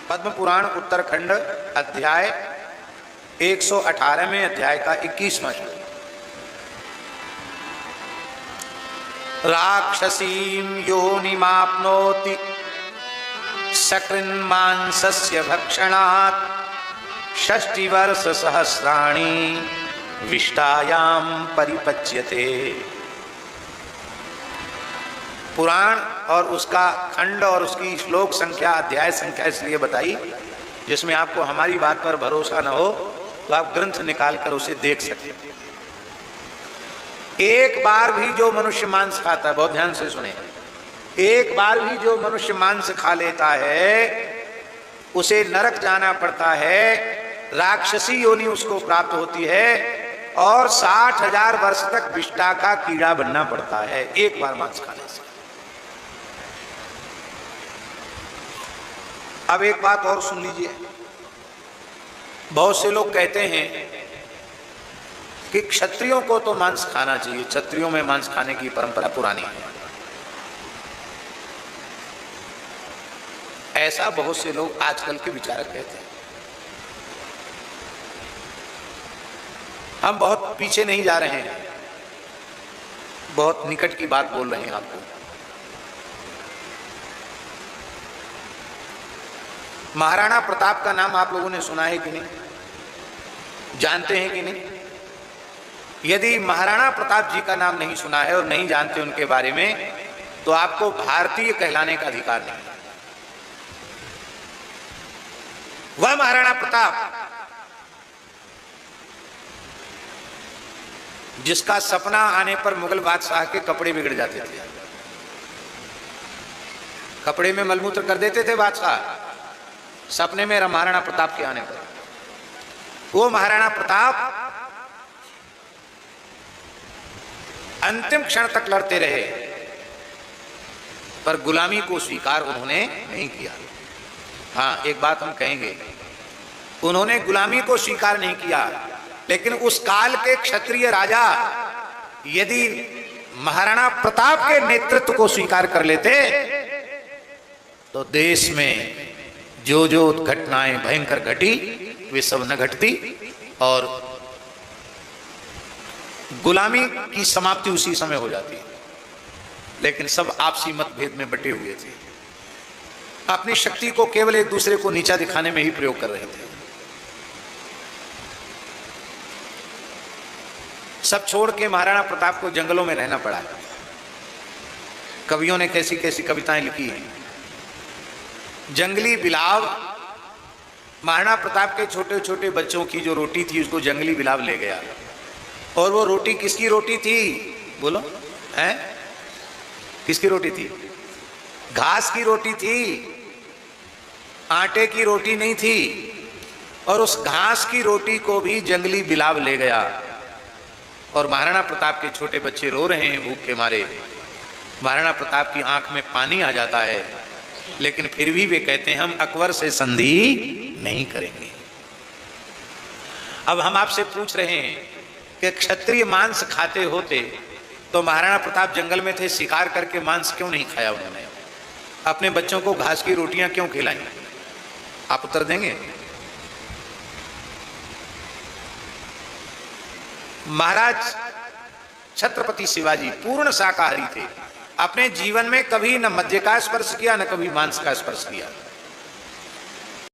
पद्म पुराण उत्तरखंड अध्याय 118 अध्याय का 21वां श्लोक। राक्षसीं योनिमाप्नोति सकृन्मांसस्य भक्षणात् 60 वर्ष सहस्राणि विष्टायां परिपच्यते। पुराण और उसका खंड और उसकी श्लोक संख्या अध्याय संख्या इसलिए बताई जिसमें आपको हमारी बात पर भरोसा न हो तो आप ग्रंथ निकाल कर उसे देख सकते। एक बार भी जो मनुष्य मांस खाता है, बहुत ध्यान से सुने, एक बार भी जो मनुष्य मांस खा लेता है उसे नरक जाना पड़ता है, राक्षसी योनि उसको प्राप्त होती है और 60,000 वर्ष तक विष्टा का कीड़ा बनना पड़ता है एक बार मांस खाने से। अब एक बात और सुन लीजिए, बहुत से लोग कहते हैं कि क्षत्रियों को तो मांस खाना चाहिए, क्षत्रियों में मांस खाने की परंपरा पुरानी है। ऐसा बहुत से लोग आजकल के विचारक कहते हैं। हम बहुत पीछे नहीं जा रहे हैं, बहुत निकट की बात बोल रहे हैं आपको। महाराणा प्रताप का नाम आप लोगों ने सुना है कि नहीं, जानते हैं कि नहीं? यदि महाराणा प्रताप जी का नाम नहीं सुना है और नहीं जानते उनके बारे में तो आपको भारतीय कहलाने का अधिकार नहीं। वह महाराणा प्रताप जिसका सपना आने पर मुगल बादशाह के कपड़े बिगड़ जाते थे, कपड़े में मलमूत्र कर देते थे बादशाह सपने में महाराणा प्रताप के आने पर। वो महाराणा प्रताप अंतिम क्षण तक लड़ते रहे पर गुलामी को स्वीकार उन्होंने नहीं किया। हाँ, एक बात हम कहेंगे, उन्होंने गुलामी को स्वीकार नहीं किया, लेकिन उस काल के क्षत्रिय राजा यदि महाराणा प्रताप के नेतृत्व को स्वीकार कर लेते तो देश में जो जो घटनाएं भयंकर घटी वे सब न घटती और गुलामी की समाप्ति उसी समय हो जाती। लेकिन सब आपसी मतभेद में बटे हुए थे, अपनी शक्ति को केवल एक दूसरे को नीचा दिखाने में ही प्रयोग कर रहे थे। सब छोड़ के महाराणा प्रताप को जंगलों में रहना पड़ा। कवियों ने कैसी कैसी कविताएं लिखी हैं। जंगली बिलाव, महाराणा प्रताप के छोटे छोटे बच्चों की जो रोटी थी उसको जंगली बिलाव ले गया। और वो रोटी किसकी रोटी थी बोलो, हैं? किसकी रोटी थी? घास की रोटी थी, आटे की रोटी नहीं थी। और उस घास की रोटी को भी जंगली बिलाव ले गया। और महाराणा प्रताप के छोटे बच्चे रो रहे हैं भूख के मारे। महाराणा प्रताप की आंख में पानी आ जाता है, लेकिन फिर भी वे कहते हैं हम अकबर से संधि नहीं करेंगे। अब हम आपसे पूछ रहे हैं कि क्षत्रिय मांस खाते होते तो महाराणा प्रताप जंगल में थे, शिकार करके मांस क्यों नहीं खाया उन्होंने? अपने बच्चों को घास की रोटियां क्यों खिलाई? आप उत्तर देंगे? महाराज छत्रपति शिवाजी पूर्ण शाकाहारी थे, अपने जीवन में कभी न मद्य का स्पर्श किया न कभी मांस का स्पर्श किया।